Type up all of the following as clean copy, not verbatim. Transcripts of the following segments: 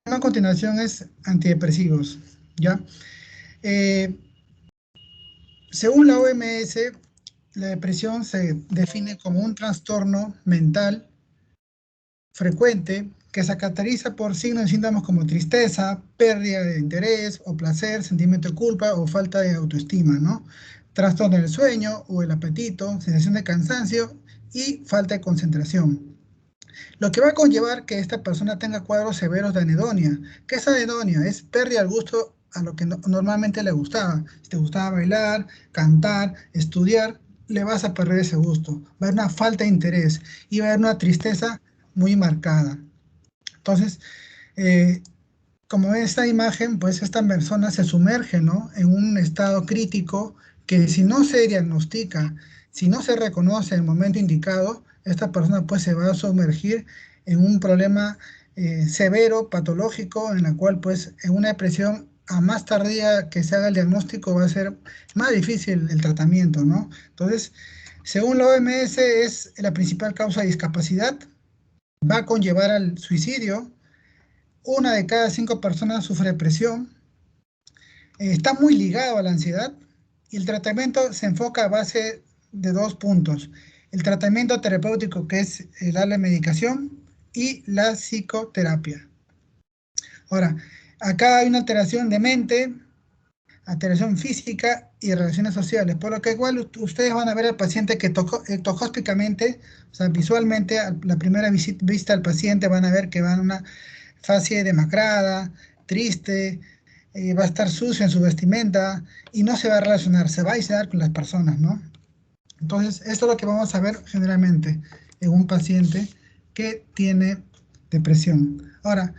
A continuación es antidepresivos, ¿ya? Eh, Según la OMS, la depresión se define como un trastorno mental frecuente que se caracteriza por signos y síntomas como tristeza, pérdida de interés o placer, sentimiento de culpa o falta de autoestima, ¿no? Trastorno del sueño o el apetito, sensación de cansancio y falta de concentración. Lo que va a conllevar que esta persona tenga cuadros severos de anedonia. ¿Qué es anedonia? Es pérdida del gusto a lo que normalmente le gustaba. Si te gustaba bailar, cantar, estudiar, le vas a perder ese gusto. Va a haber una falta de interés y va a haber una tristeza muy marcada. Entonces, eh, como ve esta imagen, pues esta persona se sumerge, ¿no?, en un estado crítico que si no se diagnostica, si no se reconoce en el momento indicado, esta persona pues se va a sumergir en un problema severo, patológico, en la cual pues en una depresión a más tardía que se haga el diagnóstico va a ser más difícil el tratamiento, ¿no? Entonces, según la OMS es la principal causa de discapacidad, va a conllevar al suicidio. Una de cada 5 personas sufre depresión, está muy ligado a la ansiedad y el tratamiento se enfoca a base de 2 puntos. El tratamiento terapéutico, que es darle medicación, y la psicoterapia. Ahora, acá hay una alteración de mente, alteración física y relaciones sociales, por lo que igual ustedes van a ver al paciente que ectojóspicamente, o sea, visualmente, a la primera vista al paciente van a ver que va en una fase demacrada, triste, va a estar sucio en su vestimenta y no se va a relacionar, se va a aislar con las personas, ¿no? Entonces, esto es lo que vamos a ver generalmente en un paciente que tiene depresión. Ahora,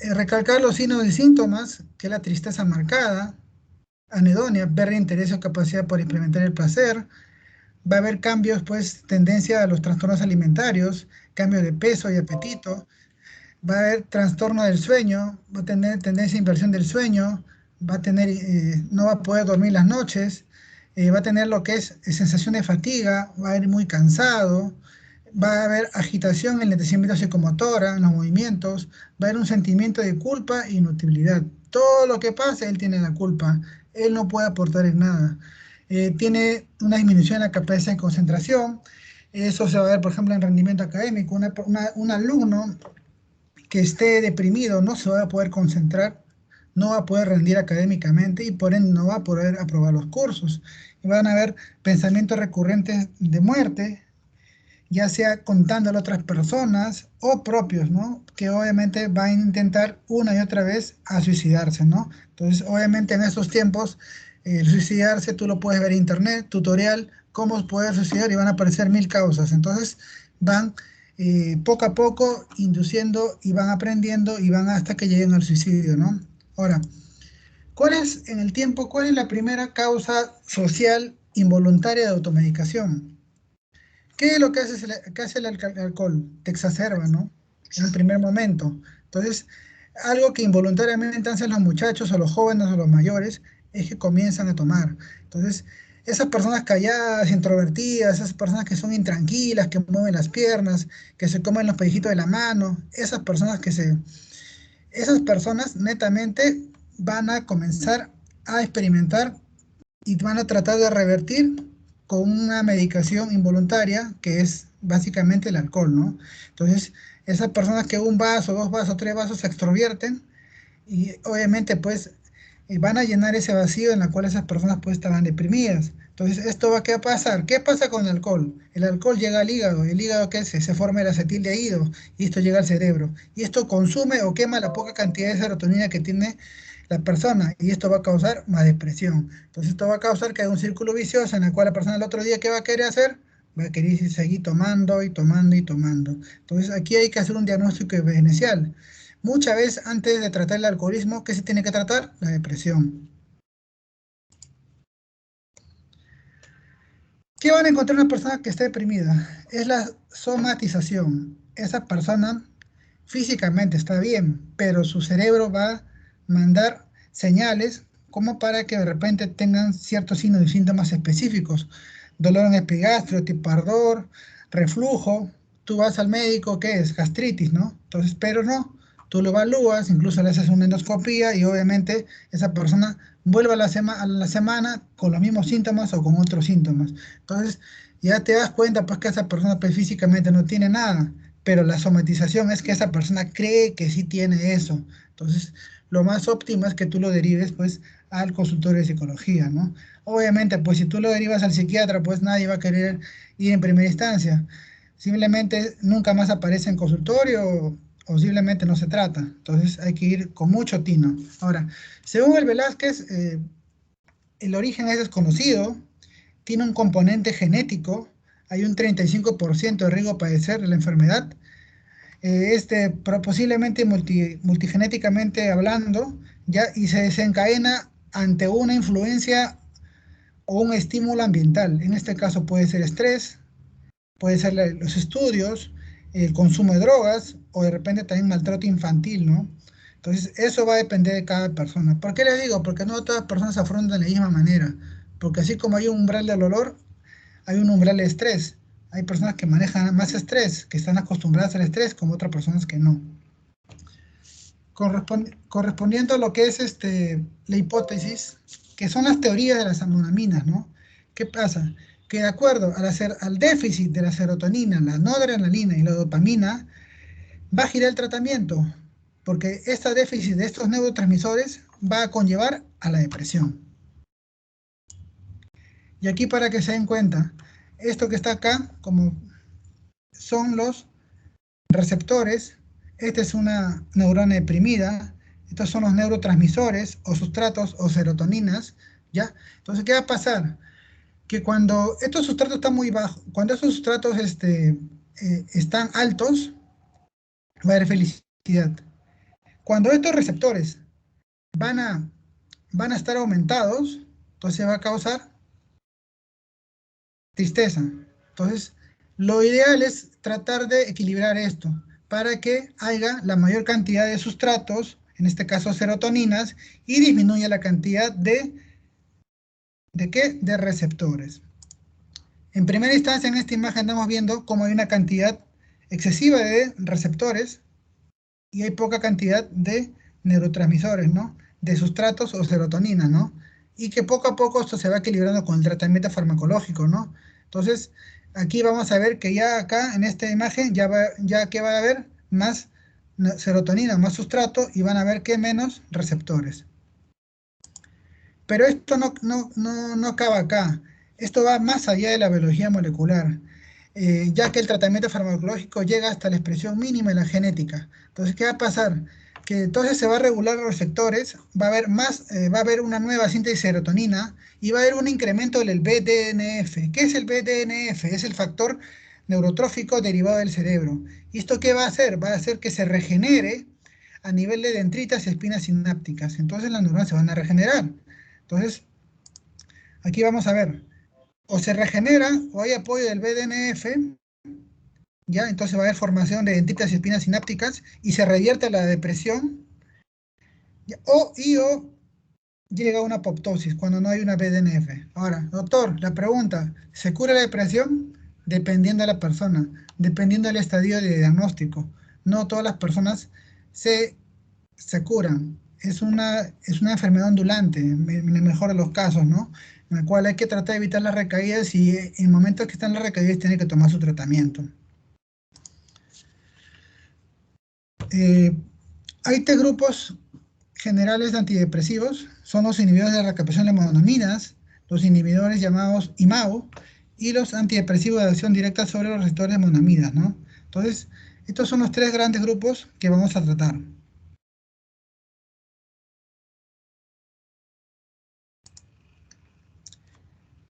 recalcar los signos y síntomas, que es la tristeza marcada, anedonia, pérdida de interés o capacidad por implementar el placer. Va a haber cambios, pues, tendencia a los trastornos alimentarios, cambio de peso y apetito. Va a haber trastorno del sueño, va a tener tendencia a inversión del sueño, va a tener, no va a poder dormir las noches, va a tener lo que es sensación de fatiga, va a ir muy cansado, va a haber agitación en el enlentecimiento psicomotora, en los movimientos, va a haber un sentimiento de culpa e inutilidad. Todo lo que pase, él tiene la culpa, él no puede aportar en nada. Tiene una disminución en la capacidad de concentración, eso se va a ver, por ejemplo, en rendimiento académico. Un alumno que esté deprimido no se va a poder concentrar, no va a poder rendir académicamente y por ende no va a poder aprobar los cursos. Y van a haber pensamientos recurrentes de muerte, ya sea contándole a otras personas o propios, ¿no? Que obviamente van a intentar una y otra vez a suicidarse, ¿no? Entonces, obviamente en estos tiempos, suicidarse tú lo puedes ver en internet, tutorial, cómo poder suicidar y van a aparecer 1000 causas. Entonces, van poco a poco induciendo y van aprendiendo y van hasta que lleguen al suicidio, ¿no? Ahora, cuál es la primera causa social involuntaria de automedicación? ¿Qué es lo que hace, que hace el alcohol? Te exacerba, ¿no? En un primer momento. Entonces, algo que involuntariamente hacen los muchachos o los jóvenes o los mayores es que comienzan a tomar. Entonces, esas personas calladas, introvertidas, esas personas que son intranquilas, que mueven las piernas, que se comen los pellejitos de la mano, esas personas netamente van a comenzar a experimentar y van a tratar de revertir con una medicación involuntaria que es básicamente el alcohol, ¿no? Entonces, esas personas que un vaso, 2 vasos, 3 vasos se extrovierten y obviamente pues van a llenar ese vacío en el cual esas personas pues estaban deprimidas. Entonces, ¿esto va a pasar? ¿Qué pasa con el alcohol? El alcohol llega al hígado, el hígado que se forma el acetildehído y esto llega al cerebro. Y esto consume o quema la poca cantidad de serotonina que tiene la persona y esto va a causar más depresión. Entonces, esto va a causar que haya un círculo vicioso en el cual la persona el otro día, ¿qué va a querer hacer? Va a querer seguir tomando y tomando y tomando. Entonces, aquí hay que hacer un diagnóstico diferencial. Muchas veces antes de tratar el alcoholismo, ¿qué se tiene que tratar? La depresión. ¿Qué van a encontrar una persona que está deprimida? Es la somatización. Esa persona físicamente está bien, pero su cerebro va a mandar señales como para que de repente tengan ciertos signos y síntomas específicos. Dolor en epigastrio, tipo ardor, reflujo. Tú vas al médico, ¿qué es? Gastritis, ¿no? Entonces, pero no. tú lo evalúas, incluso le haces una endoscopía y obviamente esa persona vuelve a a la semana con los mismos síntomas o con otros síntomas. Entonces, ya te das cuenta pues que esa persona pues, físicamente no tiene nada, pero la somatización es que esa persona cree que sí tiene eso. Entonces, lo más óptimo es que tú lo derives pues al consultorio de psicología, ¿no? Obviamente, pues si tú lo derivas al psiquiatra, pues nadie va a querer ir en primera instancia. Simplemente nunca más aparece en consultorio o simplemente no se trata. Entonces hay que ir con mucho tino. Ahora, según el Velázquez, el origen es desconocido, tiene un componente genético, hay un 35% de riesgo de padecer la enfermedad, pero posiblemente multigenéticamente hablando, ya, y se desencadena ante una influencia o un estímulo ambiental. En este caso puede ser estrés, puede ser los estudios, el consumo de drogas o de repente también maltrato infantil, ¿no? Entonces, eso va a depender de cada persona. ¿Por qué les digo? Porque no todas las personas afrontan de la misma manera. Porque así como hay un umbral del dolor, hay un umbral de estrés. Hay personas que manejan más estrés, que están acostumbradas al estrés, como otras personas que no. Correspondiendo a lo que es la hipótesis, que son las teorías de las monoaminas, ¿no? ¿Qué pasa? Que de acuerdo al déficit de la serotonina, la noradrenalina y la dopamina, va a girar el tratamiento, porque este déficit de estos neurotransmisores va a conllevar a la depresión. Y aquí para que se den cuenta, esto que está acá, como son los receptores, esta es una neurona deprimida, estos son los neurotransmisores o sustratos o serotoninas, ¿ya? Entonces, ¿qué va a pasar? Que cuando estos sustratos están muy bajos, cuando estos sustratos están altos, va a haber felicidad. Cuando estos receptores van a, van a estar aumentados, entonces va a causar tristeza. Entonces, lo ideal es tratar de equilibrar esto para que haya la mayor cantidad de sustratos, en este caso serotoninas, y disminuya la cantidad ¿de qué? De receptores. En primera instancia, en esta imagen estamos viendo cómo hay una cantidad excesiva de receptores y hay poca cantidad de neurotransmisores, ¿no? De sustratos o serotonina, ¿no? Y que poco a poco esto se va equilibrando con el tratamiento farmacológico, ¿no? Entonces, aquí vamos a ver que ya acá en esta imagen ya que va a haber más serotonina, más sustrato y van a ver que menos receptores. Pero esto no acaba acá. Esto va más allá de la biología molecular, ya que el tratamiento farmacológico llega hasta la expresión mínima de la genética. Entonces, ¿qué va a pasar? Que entonces se va a regular los receptores, va a haber una nueva síntesis de serotonina y va a haber un incremento del BDNF. ¿Qué es el BDNF? Es el factor neurotrófico derivado del cerebro. ¿Y esto qué va a hacer? Va a hacer que se regenere a nivel de dendritas y espinas sinápticas. Entonces las neuronas se van a regenerar. Entonces, aquí vamos a ver, o se regenera o hay apoyo del BDNF, ¿ya? Entonces va a haber formación de dendritas y espinas sinápticas y se revierte la depresión, ¿ya? O llega una apoptosis cuando no hay una BDNF. Ahora, doctor, la pregunta, ¿se cura la depresión? Dependiendo de la persona, dependiendo del estadio de diagnóstico. No todas las personas se, se curan. Es una enfermedad ondulante, en el mejor de los casos, ¿no? En el cual hay que tratar de evitar las recaídas y en momentos que están las recaídas tiene que tomar su tratamiento. Eh, Hay tres grupos generales de antidepresivos, son los inhibidores de la recaptación de monoaminas, los inhibidores llamados IMAO y los antidepresivos de acción directa sobre los receptores de monoaminas, ¿no? Entonces, estos son los tres grandes grupos que vamos a tratar.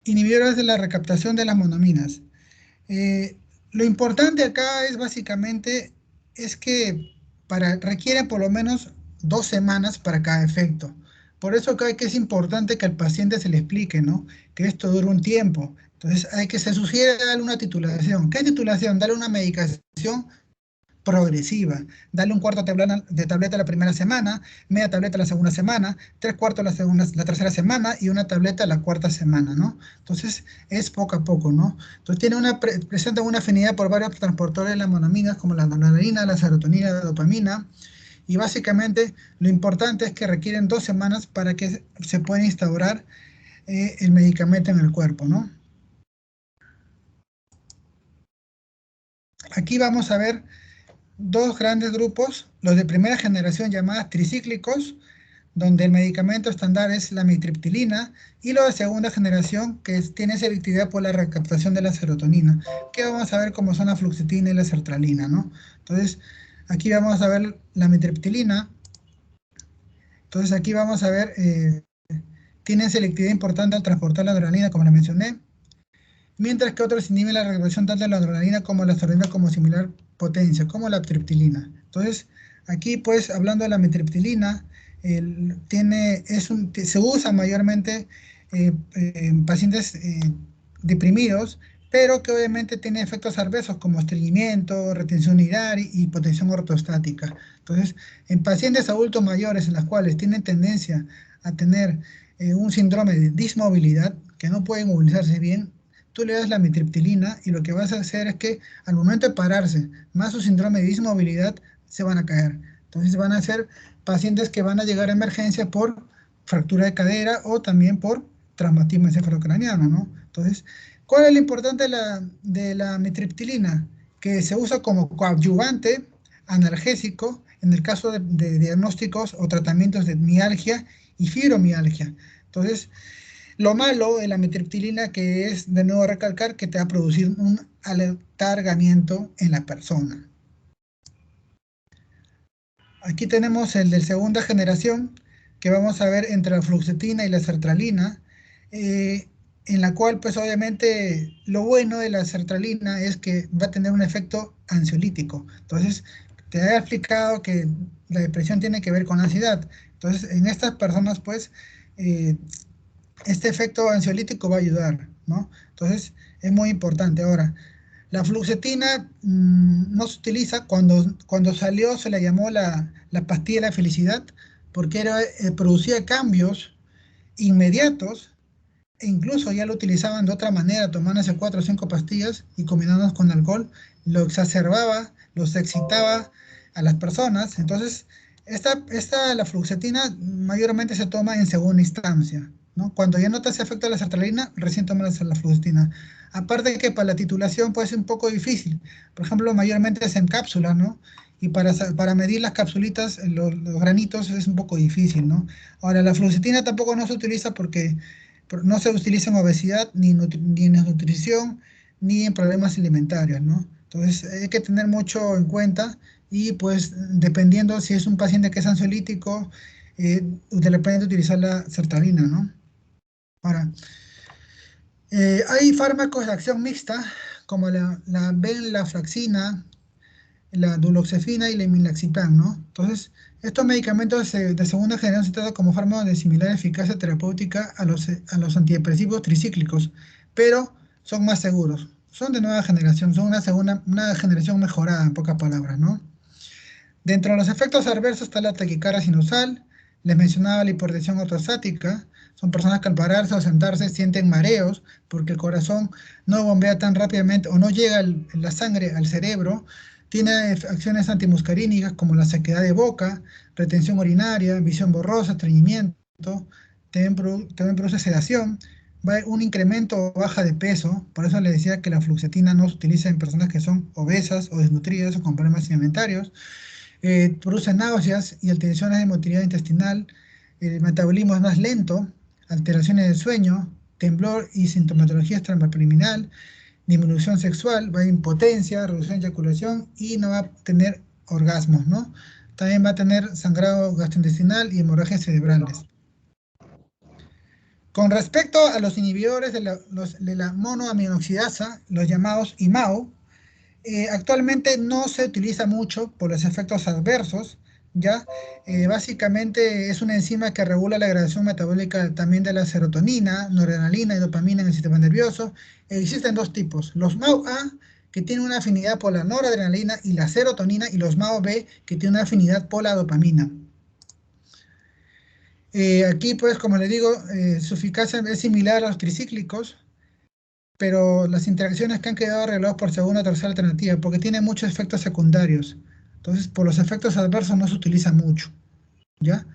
Inhibidores de la recaptación de las monoaminas. Eh, lo importante acá es básicamente es que requiere por lo menos 2 semanas para cada efecto. Por eso que es importante que al paciente se le explique, ¿no? Que esto dura un tiempo. Entonces se sugiere darle una titulación. ¿Qué titulación? Darle una medicación progresiva. Darle un cuarto de tableta la primera semana, media tableta la segunda semana, 3 cuartos la tercera semana y una tableta la cuarta semana, ¿no? Entonces es poco a poco, ¿no? Entonces presenta una afinidad por varios transportores de las monoaminas como la noradrenalina, la serotonina, la dopamina Y básicamente lo importante es que requieren 2 semanas para que se pueda instaurar el medicamento en el cuerpo, ¿no? Aquí vamos a ver dos grandes grupos, los de primera generación llamadas tricíclicos, donde el medicamento estándar es la mitriptilina, y los de segunda generación, que tiene selectividad por la recaptación de la serotonina, que vamos a ver cómo son la fluoxetina y la sertralina, ¿no? Entonces, aquí vamos a ver la mitriptilina. Entonces, aquí vamos a ver, tiene selectividad importante al transportar la adrenalina, como la mencioné, mientras que otros inhiben la regulación tanto de la adrenalina como la serotonina como similar potencia, como la triptilina. Entonces, aquí pues hablando de la mitriptilina, se usa mayormente en pacientes deprimidos, pero que obviamente tiene efectos adversos como estreñimiento, retención urinar y hipotensión ortostática. Entonces, en pacientes adultos mayores en las cuales tienen tendencia a tener un síndrome de dismovilidad, que no pueden movilizarse bien, tú le das la mitriptilina y lo que vas a hacer es que al momento de pararse, más su síndrome de dismovilidad, se van a caer. Entonces van a ser pacientes que van a llegar a emergencia por fractura de cadera o también por traumatismo encefalocraniano, ¿no? Entonces, ¿cuál es lo importante de la mitriptilina? Que se usa como coadyuvante analgésico en el caso de diagnósticos o tratamientos de mialgia y fibromialgia. Entonces, lo malo de la mitriptilina que es, de nuevo recalcar, que te va a producir un aletargamiento en la persona. Aquí tenemos el de segunda generación, que vamos a ver entre la fluoxetina y la sertralina, en la cual pues obviamente lo bueno de la sertralina es que va a tener un efecto ansiolítico. Entonces, te he explicado que la depresión tiene que ver con ansiedad. Entonces, en estas personas pues eh, este efecto ansiolítico va a ayudar, ¿no? Entonces, es muy importante. Ahora, la fluoxetina no se utiliza, cuando salió se le llamó la pastilla de la felicidad, porque producía cambios inmediatos, e incluso ya lo utilizaban de otra manera, tomándose 4 o 5 pastillas y combinándolas con alcohol, lo exacerbaba, los excitaba a las personas. Entonces, la fluoxetina mayormente se toma en segunda instancia, ¿no? Cuando ya no te hace efecto la sertralina, recién tomas la fluoxetina. Aparte de que para la titulación puede ser un poco difícil. Por ejemplo, mayormente es en cápsulas, ¿no? Y para medir las capsulitas, los granitos, es un poco difícil, ¿no? Ahora, la fluoxetina tampoco no se utiliza porque no se utiliza en obesidad, ni en nutrición, ni en problemas alimentarios, ¿no? Entonces hay que tener mucho en cuenta y pues dependiendo si es un paciente que es ansiolítico, de repente utilizar la sertralina, ¿no? Ahora, hay fármacos de acción mixta como la venlafaxina, la duloxefina y la imilaxipam, ¿no? Entonces, estos medicamentos de segunda generación se tratan como fármacos de similar eficacia terapéutica a los antidepresivos tricíclicos, pero son más seguros. Son de nueva generación, son una generación mejorada, en pocas palabras, ¿no? Dentro de los efectos adversos está la taquicardia sinusal, les mencionaba la hipertensión ortostática, son personas que al pararse o sentarse sienten mareos porque el corazón no bombea tan rápidamente o no llega la sangre al cerebro, tiene acciones antimuscarínicas como la sequedad de boca, retención urinaria, visión borrosa, estreñimiento, también produce sedación, va un incremento o baja de peso, por eso les decía que la fluoxetina no se utiliza en personas que son obesas o desnutridas o con problemas alimentarios, produce náuseas y alteraciones de motilidad intestinal, el metabolismo es más lento, alteraciones del sueño, temblor y sintomatología extracriminal, disminución sexual, va a impotencia, reducción de eyaculación y no va a tener orgasmos, ¿no? También va a tener sangrado gastrointestinal y hemorragias cerebrales. Con respecto a los inhibidores de la monoaminoxidasa, los llamados IMAO, actualmente no se utiliza mucho por los efectos adversos, ¿ya? Básicamente es una enzima que regula la degradación metabólica también de la serotonina, noradrenalina y dopamina en el sistema nervioso. Existen dos tipos, los MAO-A, que tienen una afinidad por la noradrenalina y la serotonina, y los MAO-B, que tienen una afinidad por la dopamina. Aquí, pues, como les digo, su eficacia es similar a los tricíclicos, pero las interacciones que han quedado arregladas por segunda o tercera alternativa, porque tiene muchos efectos secundarios. Entonces, por los efectos adversos no se utiliza mucho, ¿ya?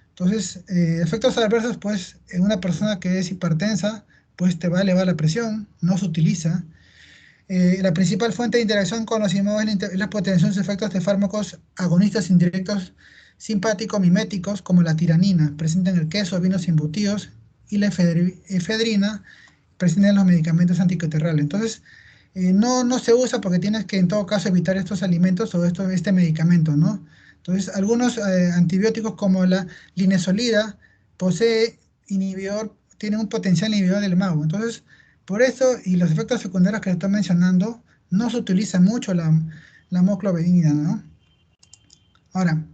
Entonces, efectos adversos, pues, en una persona que es hipertensa, pues te va a elevar la presión, no se utiliza. La principal fuente de interacción con los inmuebles es la potenciación de efectos de fármacos agonistas indirectos simpático-miméticos, como la tiranina, presente en el queso, vinos y embutidos, y la efedrina, presente en los medicamentos anticoterrales. Entonces, no se usa porque tienes que, en todo caso, evitar estos alimentos o este medicamento, ¿no? Entonces, algunos antibióticos como la linezolida posee inhibidor, tiene un potencial inhibidor del MAO. Entonces, por eso, y los efectos secundarios que estoy mencionando, no se utiliza mucho la mocloberidina, ¿no? Ahora,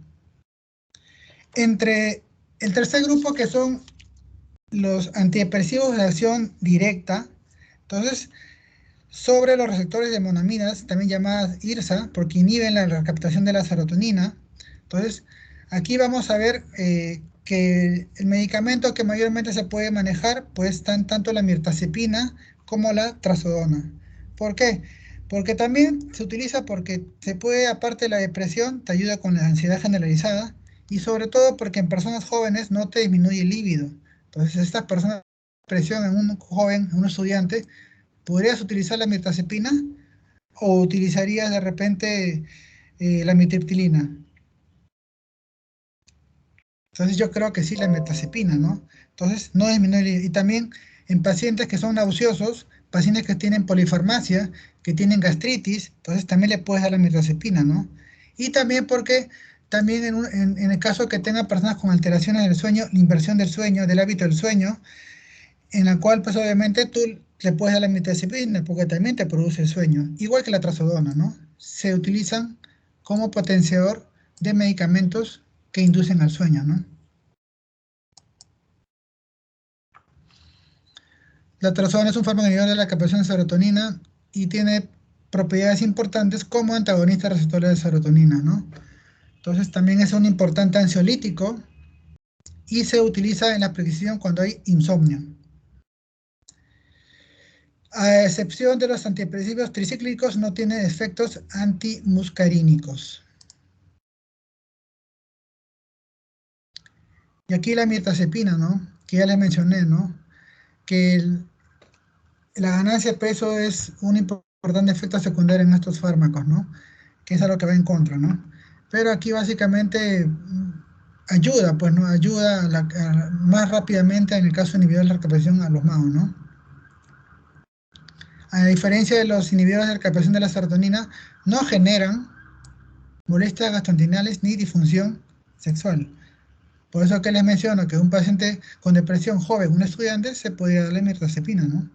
entre el tercer grupo, que son los antidepresivos de acción directa, entonces, sobre los receptores de monaminas, también llamadas IRSA, porque inhiben la recaptación de la serotonina. Entonces, aquí vamos a ver que el medicamento que mayormente se puede manejar, pues están tanto la mirtazapina como la trazodona. ¿Por qué? Porque también se utiliza porque se puede, aparte de la depresión, te ayuda con la ansiedad generalizada y sobre todo porque en personas jóvenes no te disminuye el líbido. Entonces, estas personas, depresión en un joven, en un estudiante, ¿podrías utilizar la mirtazapina o utilizarías de repente la mitriptilina? Entonces yo creo que sí, la mirtazapina, ¿no? Entonces no disminuye. Y también en pacientes que son nauseosos, pacientes que tienen polifarmacia, que tienen gastritis, entonces también le puedes dar la mirtazapina, ¿no? Y también porque también en el caso que tengan personas con alteraciones del sueño, la inversión del sueño, del hábito del sueño, en la cual pues obviamente tú le puedes dar la mirtazapina porque también te produce el sueño, igual que la trazodona, ¿no? Se utilizan como potenciador de medicamentos que inducen al sueño, ¿no? La trazodona es un fármaco inhibidor de la captación de serotonina y tiene propiedades importantes como antagonista receptor de serotonina, ¿no? Entonces también es un importante ansiolítico y se utiliza en la prescripción cuando hay insomnio. A excepción de los antidepresivos tricíclicos, no tiene efectos antimuscarínicos. Y aquí la mirtazapina, ¿no? Que ya les mencioné, ¿no? Que la ganancia de peso es un importante efecto secundario en estos fármacos, ¿no? Que es a lo que va en contra, ¿no? Pero aquí básicamente ayuda, pues, ¿no? Ayuda más rápidamente en el caso de inhibidores de la recaptación a los MAO, ¿no? A diferencia de los inhibidores de la recaptación de la serotonina, no generan molestias gastrointestinales ni disfunción sexual. Por eso que les menciono que un paciente con depresión joven, un estudiante, se podría darle mirtazapina, ¿no?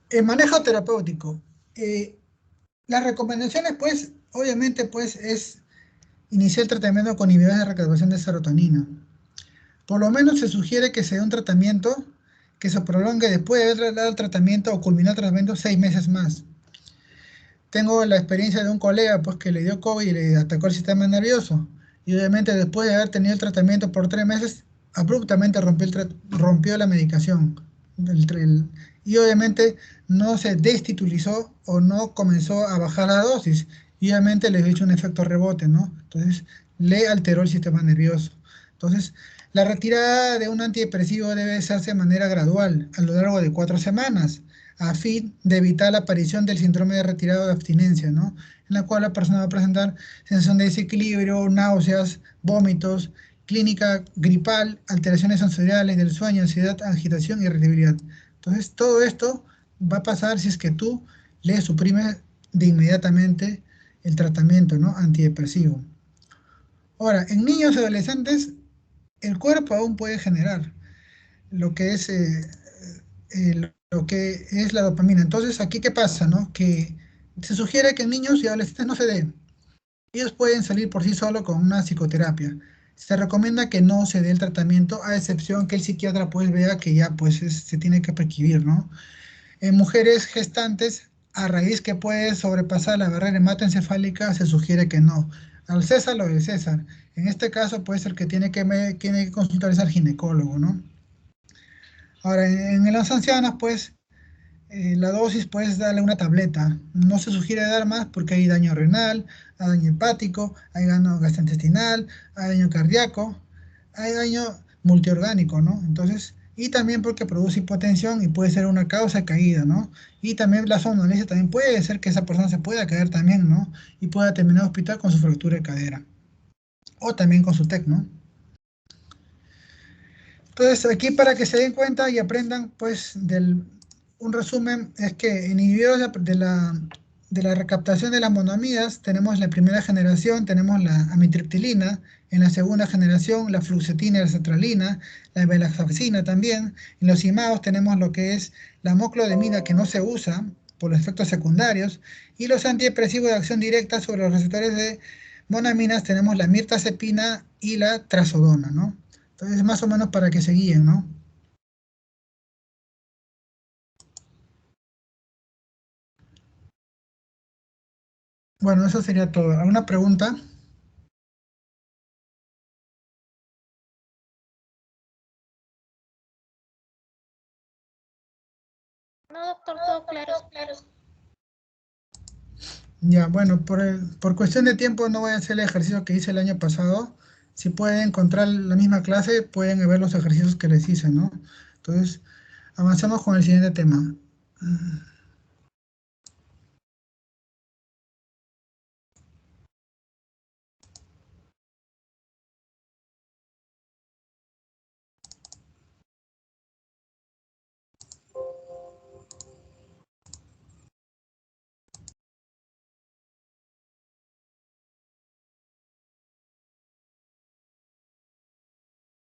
El manejo terapéutico. Eh, las recomendaciones, pues, obviamente, pues, es iniciar el tratamiento con inhibidores de recaptación de serotonina. Por lo menos se sugiere que sea un tratamiento que se prolongue después de haber dado el tratamiento o culminar el tratamiento 6 meses más. Tengo la experiencia de un colega, pues, que le dio COVID y le atacó el sistema nervioso. Y obviamente después de haber tenido el tratamiento por 3 meses, abruptamente rompió la medicación. Y obviamente no se destitulizó o no comenzó a bajar la dosis. Y obviamente le hizo un efecto rebote, ¿no? Entonces le alteró el sistema nervioso. Entonces, la retirada de un antidepresivo debe hacerse de manera gradual, a lo largo de 4 semanas, a fin de evitar la aparición del síndrome de retirado de abstinencia, ¿no? En la cual la persona va a presentar sensación de desequilibrio, náuseas, vómitos, clínica gripal, alteraciones sensoriales del sueño, ansiedad, agitación y irritabilidad. Entonces, todo esto va a pasar si es que tú le suprimes de inmediatamente el tratamiento, ¿no? Antidepresivo. Ahora, en niños y adolescentes, el cuerpo aún puede generar lo que es lo que es la dopamina. Entonces, aquí qué pasa, ¿no? Que se sugiere que en niños y adolescentes no se dé. Ellos pueden salir por sí solos con una psicoterapia. Se recomienda que no se dé el tratamiento, a excepción que el psiquiatra pues vea que ya pues se tiene que prescribir, ¿no? En mujeres gestantes, a raíz que puede sobrepasar la barrera hematoencefálica, se sugiere que no. Al César lo del César. En este caso puede ser que tiene que consultar al ginecólogo, ¿no? Ahora, en los ancianos, pues, la dosis puedes darle una tableta. No se sugiere dar más porque hay daño renal, hay daño hepático, hay daño gastrointestinal, hay daño cardíaco, hay daño multiorgánico, ¿no? Entonces, y también porque produce hipotensión y puede ser una causa de caída, ¿no? Y también la somnolencia también puede ser que esa persona se pueda caer también, ¿no? Y pueda terminar en hospital con su fractura de cadera. O también con su TEC, ¿no? Entonces, aquí para que se den cuenta y aprendan, pues, un resumen es que inhibidores de la recaptación de las monoamidas, tenemos la primera generación, tenemos la amitriptilina, en la segunda generación la fluoxetina y la sertralina, la venlafaxina también, en los imados tenemos lo que es la moclodemida que no se usa por los efectos secundarios, y los antidepresivos de acción directa sobre los receptores de monaminas tenemos la mirtazapina y la trazodona, ¿no? Entonces, más o menos para que se guíen, ¿no? Bueno, eso sería todo. ¿Alguna pregunta? No, doctor, todo claro. Ya, bueno, por cuestión de tiempo no voy a hacer el ejercicio que hice el año pasado. Si pueden encontrar la misma clase, pueden ver los ejercicios que les hice, ¿no? Entonces, avanzamos con el siguiente tema.